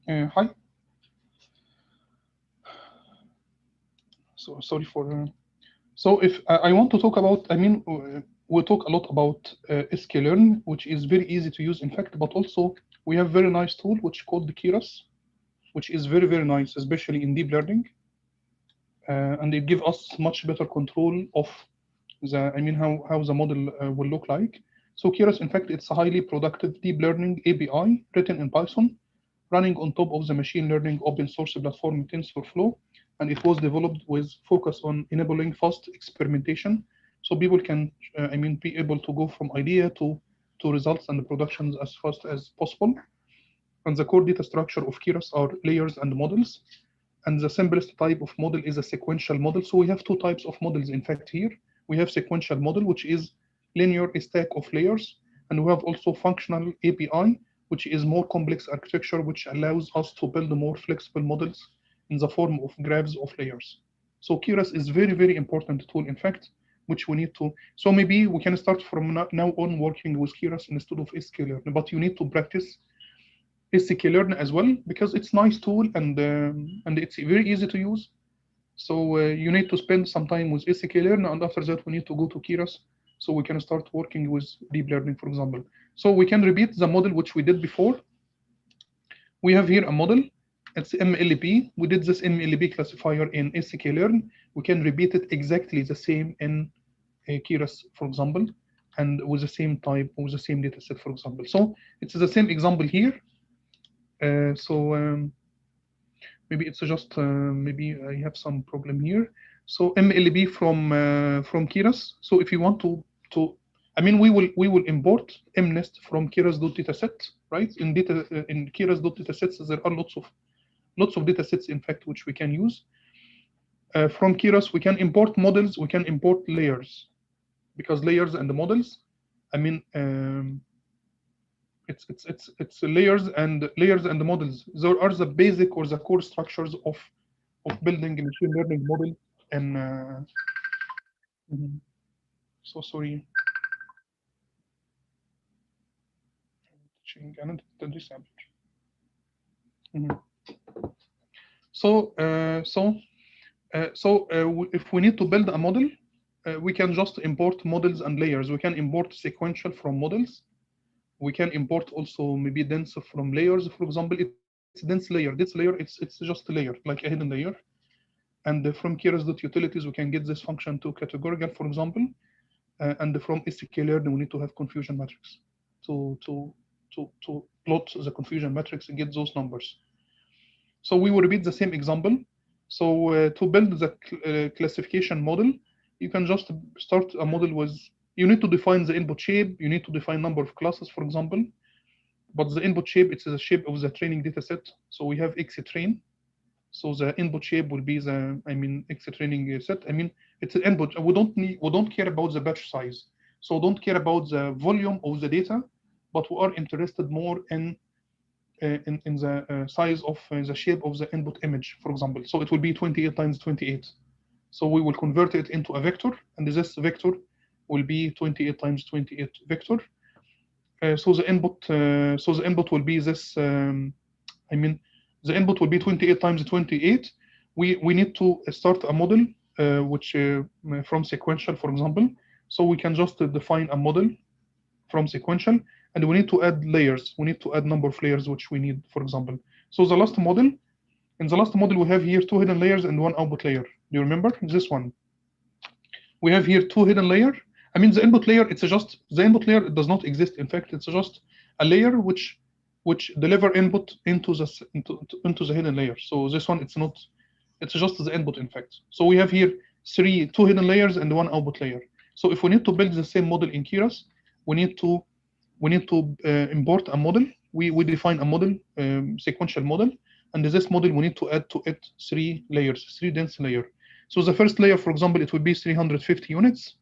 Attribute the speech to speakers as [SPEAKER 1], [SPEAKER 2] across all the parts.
[SPEAKER 1] Hi. So sorry for. So if I want to talk about, we talk a lot about sklearn, which is very easy to use, in fact, but also we have very nice tool which called the Keras, which is very nice, especially in deep learning, and it gives us much better control of the, how the model will look like. So Keras, in fact, it's a highly productive deep learning API written in Python, running on top of the machine learning open source platform TensorFlow, and it was developed with focus on enabling fast experimentation, so people can, be able to go from idea to results and productions as fast as possible. And the core data structure of Keras are layers and models. And the simplest type of model is a sequential model. So we have two types of models, in fact, here. We have sequential model, which is linear stack of layers. And we have also functional API, which is more complex architecture, which allows us to build more flexible models in the form of graphs of layers. So Keras is very important tool, in fact, which we need to. So maybe we can start from now on working with Keras instead of sklearn, but you need to practice sklearn as well, because it's nice tool and it's very easy to use. So you need to spend some time with sklearn, and after that we need to go to Keras, so we can start working with deep learning, for example. So we can repeat the model which we did before. We have here a model. It's MLP. We did this MLP classifier in sklearn. We can repeat it exactly the same in Keras, for example, and with the same type, with the same data set, for example. So it's the same example here. Maybe it's just maybe I have some problem here. So MLB from Keras. So if you want to we will import mnest from Keras.dataset, right? In Keras.datasets there are lots of data sets, in fact, which we can use. From Keras we can import models, we can import layers, because layers and the models, it's layers and the models. There are the basic or the core structures of building a machine learning model. And mhm. So sorry, and disable. Mhm. So if we need to build a model, we can just import models and layers. We can import sequential from models. We can import also maybe dense from layers. For example, it's dense layer. Dense layer, it's just a layer, like a hidden layer. And from Keras.utilities, we can get this function to categorical, for example. And from sklearn, we need to have confusion matrix to plot the confusion matrix and get those numbers. So we will repeat the same example. So to build the classification model, you can just start a model with, you need to define the input shape, you need to define number of classes, for example. But the input shape, it's the shape of the training data set. So we have X train. So the input shape will be the, X training set. It's an input. We don't care about the batch size. So don't care about the volume of the data, but we are interested more in the size of the shape of the input image, for example. So it will be 28 times 28. So we will convert it into a vector, and this vector will be 28 times 28 vector. So the input will be this. The input will be 28 times 28. We need to start a model which from sequential, for example. So we can just define a model from sequential, and we need to add layers. We need to add number of layers which we need, for example. So the last model, in the last model, we have here 2 hidden layers and 1 output layer. Do you remember this one? We have here 2 hidden layer. The input layer, it's just the input layer. It does not exist. In fact, it's just a layer which deliver input into the hidden layer. So this one, it's not. It's just the input, in fact. So we have here 2 hidden layers and 1 output layer. So if we need to build the same model in Keras, we need to import a model. We define a model, sequential model, and this model we need to add to it 3 layers, 3 dense layer. So the first layer, for example, it will be 350 units,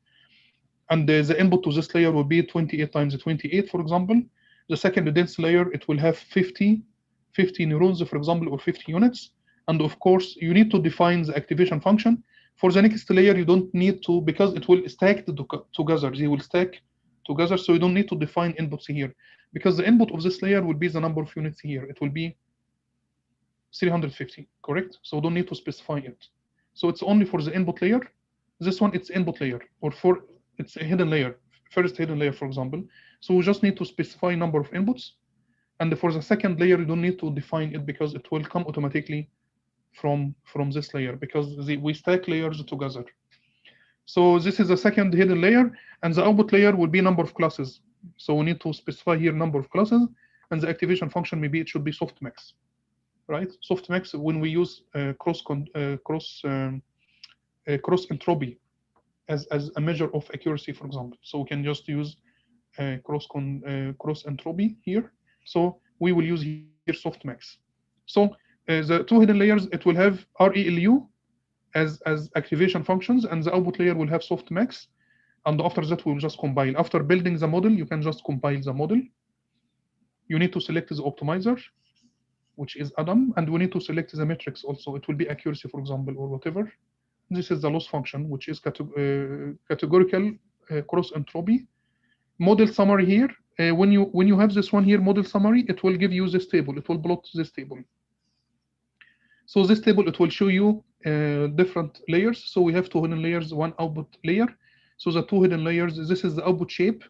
[SPEAKER 1] and the input to this layer will be 28 times 28, for example. The second dense layer, it will have 50 neurons, for example, or 50 units. And of course, you need to define the activation function. For the next layer, you don't need to, because it will stack together. They will stack together, so you don't need to define inputs here, because the input of this layer will be the number of units here. It will be 350, correct? So don't need to specify it. So it's only for the input layer. This one, it's input layer, or for it's a hidden layer, first hidden layer, for example. So we just need to specify number of inputs. And for the second layer, you don't need to define it because it will come automatically from this layer, because we stack layers together. So this is the second hidden layer, and the output layer will be number of classes. So we need to specify here number of classes, and the activation function, maybe it should be softmax, right? Softmax, when we use cross entropy as a measure of accuracy, for example. So we can just use cross entropy here. So we will use here softmax. So the two hidden layers, it will have ReLU as activation functions, and the output layer will have softmax. And after that, we'll just compile. After building the model, you can just compile the model. You need to select the optimizer, which is Adam, and we need to select the metrics also. It will be accuracy, for example, or whatever. This is the loss function, which is categorical cross entropy. Model summary here. When you have this one here, model summary, it will give you this table. It will plot this table. So this table, it will show you different layers. So we have two hidden layers, one output layer. So the two hidden layers, this is the output shape.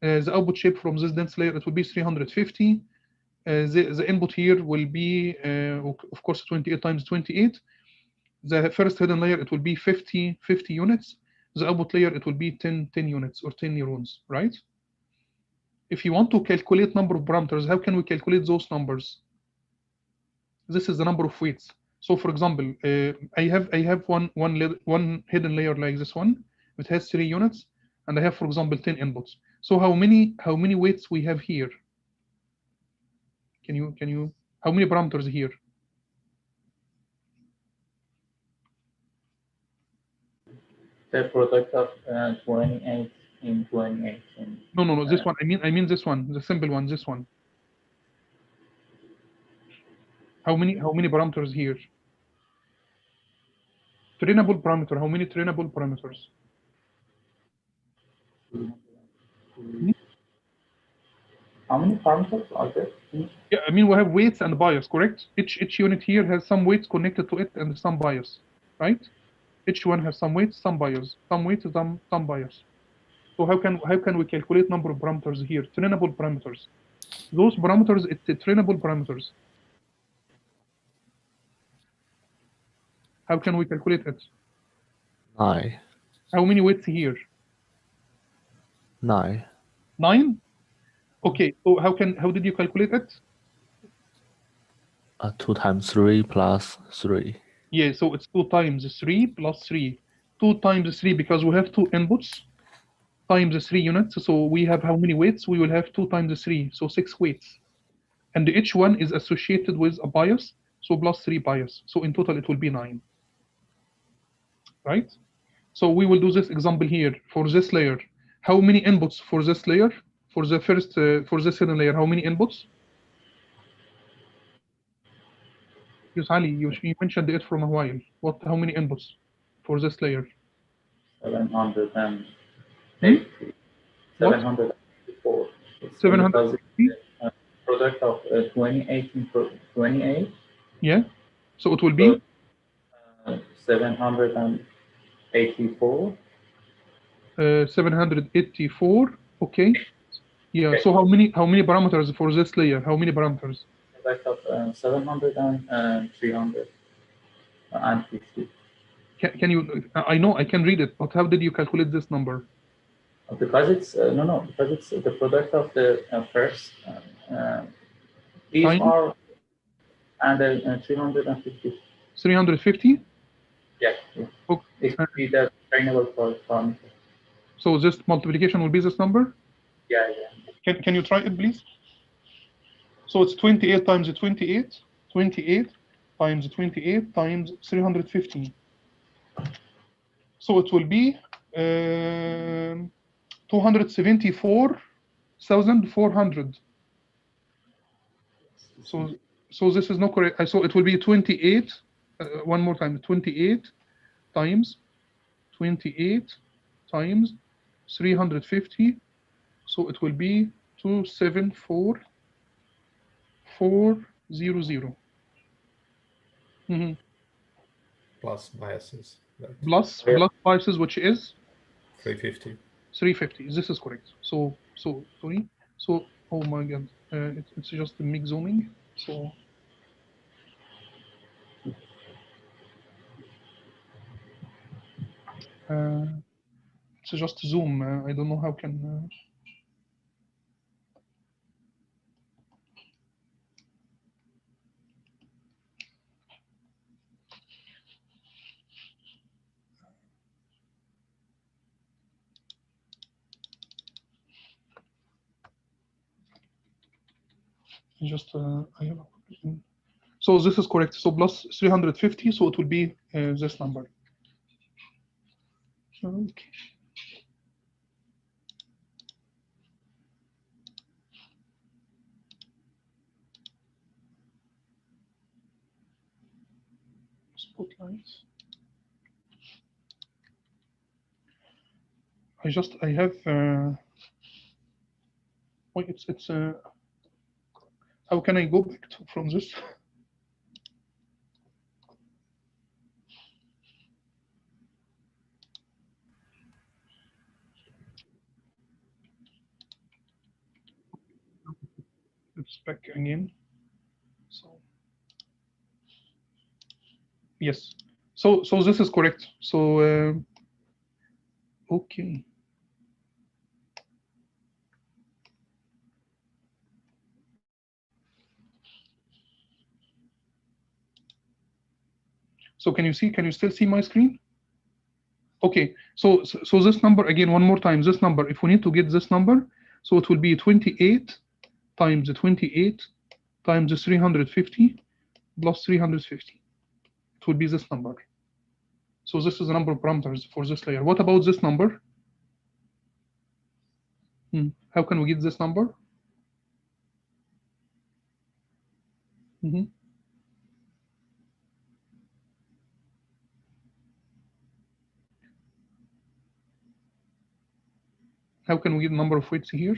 [SPEAKER 1] The output shape from this dense layer, it will be 350. The input here will be, of course, 28 times 28. The first hidden layer, it will be 50 units. The output layer, it will be 10 units or 10 neurons, right? If you want to calculate number of parameters, how can we calculate those numbers? This is the number of weights. So for example, I have one hidden layer like this one. It has 3 units, and I have, for example, 10 inputs. So how many weights we have here? Can you how many parameters here?
[SPEAKER 2] The product of 28 in 28.
[SPEAKER 1] No. This one. I mean this one, the simple one. This one. How many parameters here? Trainable parameter. How many trainable parameters?
[SPEAKER 2] How many parameters are there?
[SPEAKER 1] Yeah, I mean we have weights and bias, correct? Each unit here has some weights connected to it and some bias, right? Each one has some weights, some bias, some weights, some bias. So how can we calculate number of parameters here? Trainable parameters. Those parameters, it's the trainable parameters. How can we calculate it?
[SPEAKER 3] 9.
[SPEAKER 1] How many weights here?
[SPEAKER 3] 9.
[SPEAKER 1] 9. Okay. So how did you calculate it?
[SPEAKER 3] 2 times 3 plus 3.
[SPEAKER 1] Yeah. So it's 2 times 3 plus 3. 2 times 3 because we have 2 inputs times 3 units. So we have how many weights? We will have 2 times 3. So 6 weights. And each one is associated with a bias. So plus 3 bias. So in total, it will be 9. Right? So we will do this example here for this layer. How many inputs for this layer? For the first, for this hidden layer, how many inputs? Yes, Ali, you mentioned it from a while. How many inputs for this layer?
[SPEAKER 2] 780. 784.
[SPEAKER 1] 750?
[SPEAKER 2] Product of 28 and 28.
[SPEAKER 1] Yeah. So it will be
[SPEAKER 2] 784.
[SPEAKER 1] 784. Okay. Yeah. So how many parameters for this layer? How many parameters?
[SPEAKER 2] Product of 700 and 350.
[SPEAKER 1] Can you? I know I can read it, but how did you calculate this number?
[SPEAKER 2] Because it's because it's the product of the first. These
[SPEAKER 1] Time?
[SPEAKER 2] are and 350.
[SPEAKER 1] 350?
[SPEAKER 2] Yeah.
[SPEAKER 1] Okay.
[SPEAKER 2] It could be the trainable parameter.
[SPEAKER 1] So this multiplication will be this number?
[SPEAKER 2] Yeah.
[SPEAKER 1] Can you try it, please? So it's 28 times 28, 28 times 28 times 350. So it will be 274,400. So this is not correct. So it will be 28. One more time. 28 times 28 times 350. So it will be 274,400. Mm-hmm.
[SPEAKER 4] plus biases.
[SPEAKER 1] Plus biases, which is
[SPEAKER 4] 350.
[SPEAKER 1] 350. This is correct. So sorry. So oh my god, it's just a mix zooming. So it's just zoom. I don't know how can. Just I have. So this is correct. So plus 350. So it will be this number. Okay. Spotlights. I have. Wait, it's. How can I go back from this? It's back again. So yes. So this is correct. So okay. So can you see? Can you still see my screen? Okay. So this number again one more time. This number. If we need to get this number, so it will be 28 times 28 times 350 plus 350. It will be this number. So this is the number of parameters for this layer. What about this number? How can we get this number? How can we get number of weights here?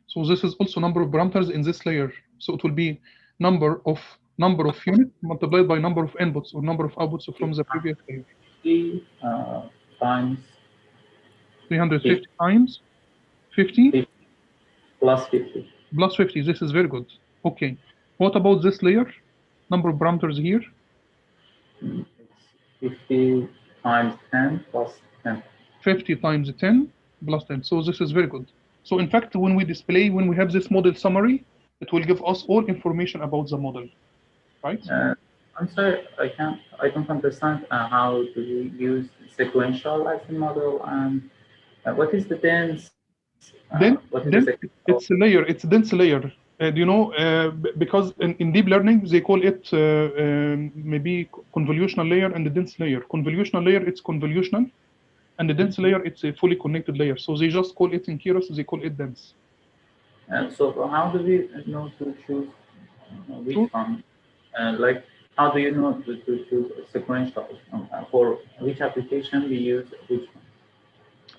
[SPEAKER 1] So this is also number of parameters in this layer. So it will be number of units multiplied by number of inputs or number of outputs from the previous layer.
[SPEAKER 2] 50 times
[SPEAKER 1] 350 times 50
[SPEAKER 2] plus 50.
[SPEAKER 1] Plus 50. This is very good. Okay. What about this layer? Number of parameters here?
[SPEAKER 2] It's 50 times 10 plus 10.
[SPEAKER 1] 50 times 10 plus 10. So this is very good. So in fact, when we have this model summary, it will give us all information about the model, right?
[SPEAKER 2] I'm sorry, I don't understand how do you use sequential as the model, and what is the dense?
[SPEAKER 1] It's a layer. It's a dense layer. Do you know? Because in deep learning they call it maybe convolutional layer and the dense layer. Convolutional layer, it's convolutional, and the dense layer, it's a fully connected layer. So they just call it in Keras, they call it dense.
[SPEAKER 2] So how do we know to choose which one? Like, how do you know to choose sequential? For which application we use which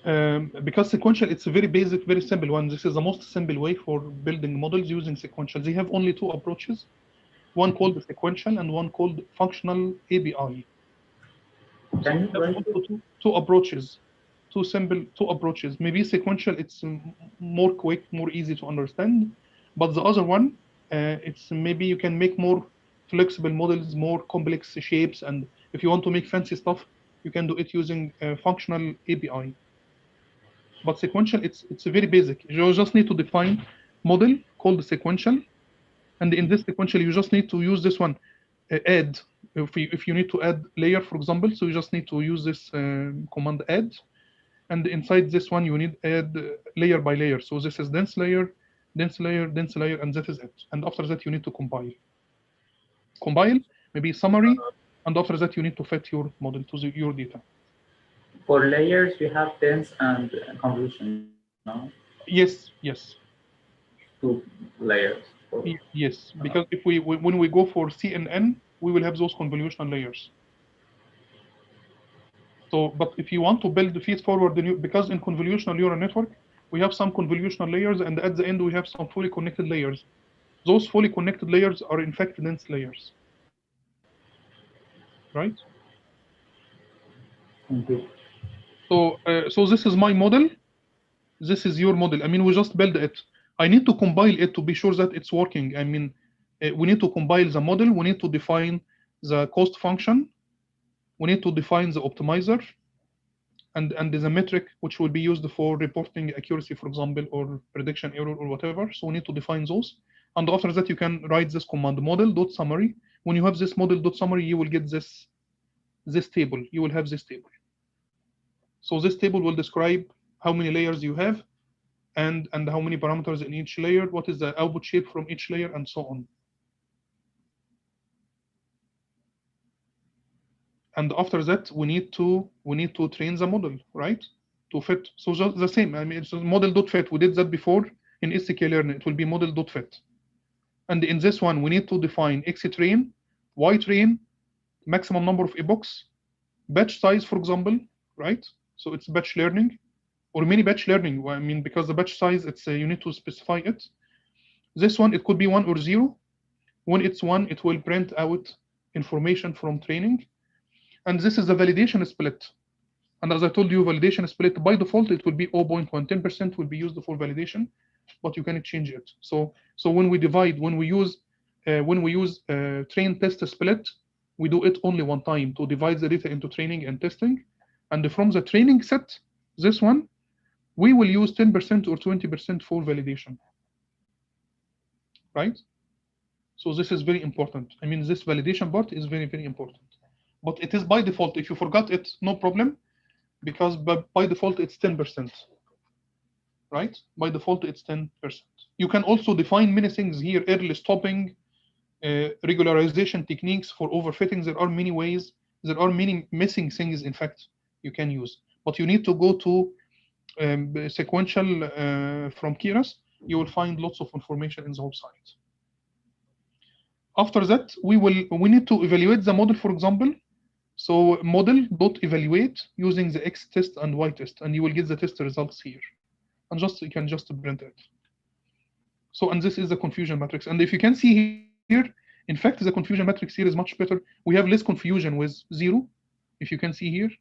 [SPEAKER 2] one?
[SPEAKER 1] Because sequential, it's a very basic, very simple one. This is the most simple way for building models using sequential. They have only two approaches, one called sequential and one called functional ABI. So we have also two approaches, two approaches. Maybe sequential, it's more quick, more easy to understand, but the other one, it's maybe you can make more flexible models, more complex shapes, and if you want to make fancy stuff, you can do it using functional ABI. But sequential, it's very basic. You just need to define model called sequential, and in this sequential, you just need to use this one, add. If you need to add layer, for example, so you just need to use this command add, and inside this one, you need add layer by layer. So this is dense layer, dense layer, dense layer, and that is it. And after that, you need to compile. Compile, maybe summary, and after that, you need to fit your model to your data.
[SPEAKER 2] For layers, we have dense and convolution, no?
[SPEAKER 1] Yes, yes.
[SPEAKER 2] 2 layers.
[SPEAKER 1] Yes, because if when we go for CNN, we will have those convolutional layers. So, but if you want to build the feed-forward, because in convolutional neural network, we have some convolutional layers, and at the end we have some fully connected layers. Those fully connected layers are in fact dense layers, right?
[SPEAKER 2] Thank you.
[SPEAKER 1] So, so this is my model. This is your model. I mean, we just build it. I need to compile it to be sure that it's working. I mean, we need to compile the model. We need to define the cost function. We need to define the optimizer and the metric which will be used for reporting accuracy, for example, or prediction error or whatever. So we need to define those. And after that, you can write this command model.summary. When you have this model.summary, you will get this table. You will have this table. So this table will describe how many layers you have and how many parameters in each layer, what is the output shape from each layer, and so on. And after that, we need to train the model, right? To fit. So just the same. I mean, it's model.fit. We did that before in sklearn. It will be model.fit. And in this one, we need to define xtrain, ytrain, maximum number of epochs, batch size, for example, right? So it's batch learning or mini batch learning. I mean, because the batch size, it's you need to specify it. This one, it could be 1 or 0. When it's 1, it will print out information from training. And this is the validation split. And as I told you, validation split by default, it will be 0.1. 10% will be used for validation, but you can change it. So when we divide, when we use train test split, we do it only one time to divide the data into training and testing. And from the training set, this one, we will use 10% or 20% for validation, right? So this is very important. I mean, this validation part is very, very important. But it is by default. If you forgot it, no problem, because by default it's 10%, right? By default it's 10%. You can also define many things here: early stopping, regularization techniques for overfitting. There are many ways. There are many missing things, in fact, you can use. But you need to go to sequential from Keras. You will find lots of information in the website. After that, we need to evaluate the model, for example. So model.evaluate using the X test and Y test, and you will get the test results here. And you can just print it. So, and this is the confusion matrix. And if you can see here, in fact, the confusion matrix here is much better. We have less confusion with 0, if you can see here.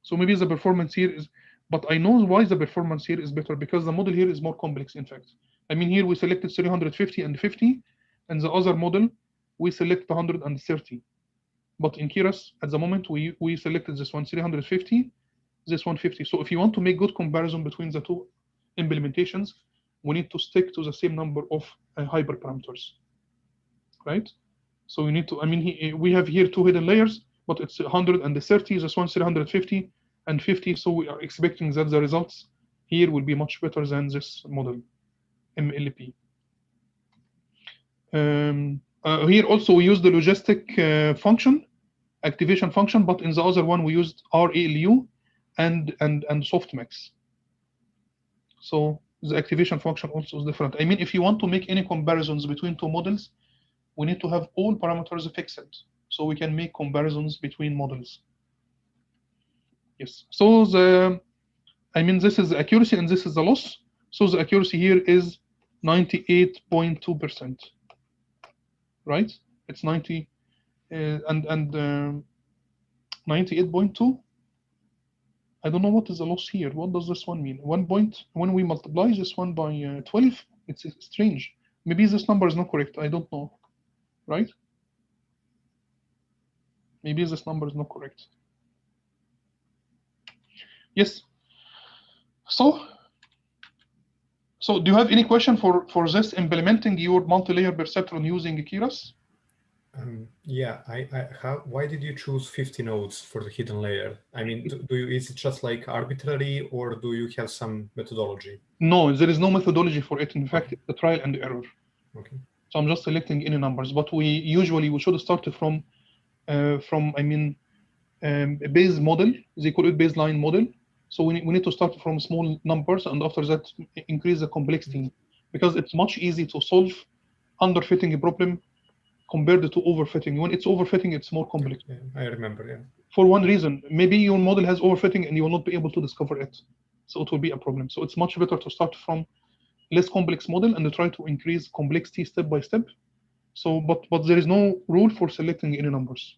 [SPEAKER 1] So maybe the performance here is, but I know why the performance here is better, because the model here is more complex, in fact. I mean, here we selected 350 and 50, and the other model, we select 130. But in Keras, at the moment, we selected this one, 350, this 150. So if you want to make good comparison between the two implementations, we need to stick to the same number of hyperparameters, right? So we need to, I mean, we have here 2 hidden layers, but it's 130, this one 350 and 50. So we are expecting that the results here will be much better than this model, MLP. Here also we use the logistic function, activation function, but in the other one we used RALU and softmax. So the activation function also is different. I mean, if you want to make any comparisons between two models, we need to have all parameters fixed, so we can make comparisons between models. Yes. So I mean, this is the accuracy and this is the loss. So the accuracy here is 98.2%. Right? It's 90 and 98.2. I don't know what is the loss here. What does this one mean? 1 point, when we multiply this one by 12, it's strange. Maybe this number is not correct. I don't know. Right? Maybe this number is not correct. Yes. So do you have any question for this implementing your multi-layer perceptron using Keras?
[SPEAKER 4] Yeah, why did you choose 50 nodes for the hidden layer? I mean, is it just like arbitrary, or do you have some methodology?
[SPEAKER 1] No, there is no methodology for it. In fact, it's a trial and error.
[SPEAKER 4] Okay.
[SPEAKER 1] So I'm just selecting any numbers, but we should start from I mean, a base model. They call it baseline model. So we need to start from small numbers, and after that increase the complexity, because it's much easier to solve underfitting a problem compared to overfitting. When it's overfitting, it's more complex.
[SPEAKER 4] Yeah, I remember, yeah.
[SPEAKER 1] for one reason. Maybe your model has overfitting and you will not be able to discover it. So it will be a problem. So it's much better to start from less complex model and try to increase complexity step by step. So, but there is no rule for selecting any numbers.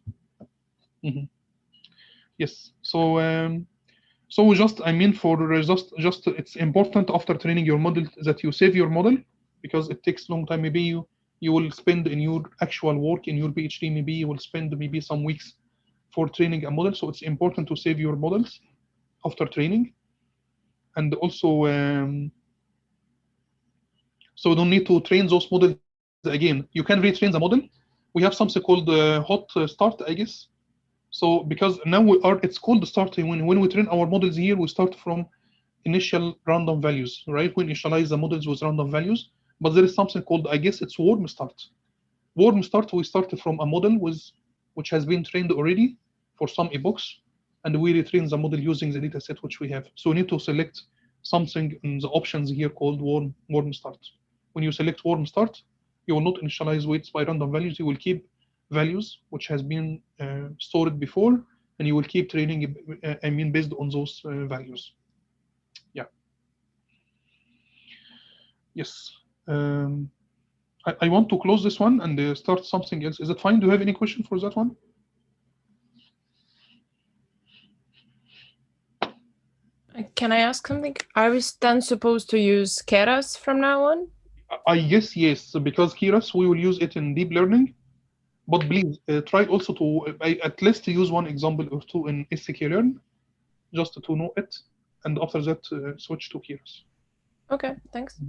[SPEAKER 1] Yes. So so we just, I mean, for just it's important after training your model that you save your model, because it takes long time. Maybe you will spend in your actual work in your PhD, maybe you will spend maybe some weeks for training a model. So it's important to save your models after training. And also, so you don't need to train those models again. You can retrain the model. We have something called hot start, I guess. So because now it's called starting, when we train our models here, we start from initial random values, right? We initialize the models with random values, but there is something called, I guess it's warm start. Warm start, we start from a model which has been trained already for some epochs, and we retrain the model using the data set which we have. So we need to select something in the options here called warm start. When you select warm start, you will not initialize weights by random values. You will keep values which has been stored before, and you will keep training, I mean, based on those values. Yeah. Yes. I want to close this one and start something else. Is it fine? Do you have any question for that one?
[SPEAKER 5] Can I ask something? Are we then supposed to use Keras from now on?
[SPEAKER 1] I guess yes, because Keras, we will use it in deep learning. But please try also to at least use one example or two in sklearn, just to know it, and after that switch to Keras.
[SPEAKER 5] Okay, thanks.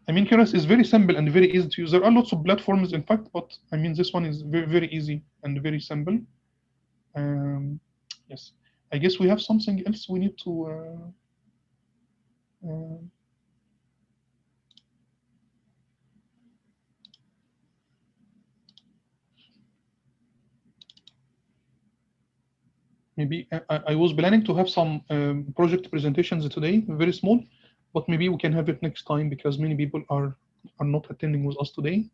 [SPEAKER 1] I mean, Keras is very simple and very easy to use. There are lots of platforms, in fact, but I mean, this one is very, very easy and very simple. Yes, I guess we have something else we need to. Maybe I was planning to have some project presentations today, very small, but maybe we can have it next time because many people are not attending with us today.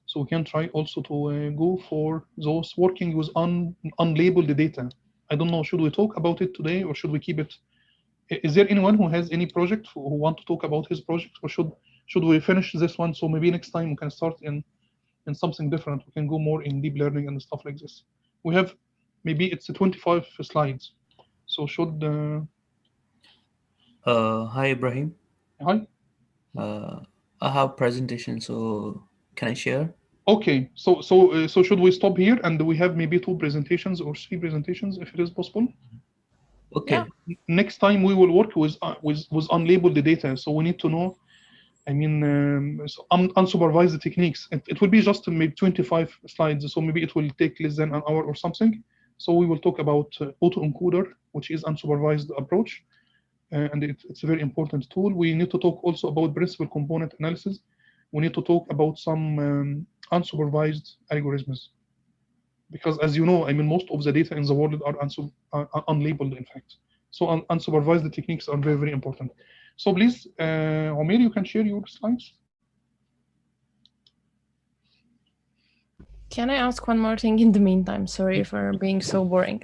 [SPEAKER 1] So we can try also to go for those working with unlabeled data. I don't know, should we talk about it today or should we keep it? Is there anyone who has any project who want to talk about his project, or should we finish this one? So maybe next time we can start in something different. We can go more in deep learning and stuff like this. We have, maybe it's 25 slides. So should...
[SPEAKER 6] Hi, Ibrahim.
[SPEAKER 1] Hi.
[SPEAKER 6] I have presentation, so can I share?
[SPEAKER 1] Okay, so should we stop here and we have maybe 2 presentations or 3 presentations if it is possible?
[SPEAKER 6] Okay.
[SPEAKER 5] Yeah.
[SPEAKER 1] Next time we will work with unlabeled data, so we need to know, I mean, so unsupervised techniques. It will be just maybe 25 slides, so maybe it will take less than an hour or something. So we will talk about autoencoder, which is unsupervised approach, and it's a very important tool. We need to talk also about principal component analysis. We need to talk about some unsupervised algorithms, because as you know, I mean, most of the data in the world are unlabeled, in fact. So unsupervised techniques are very, very important. So please, Omer, you can share your slides.
[SPEAKER 5] Can I ask one more thing in the meantime? Sorry for being so boring.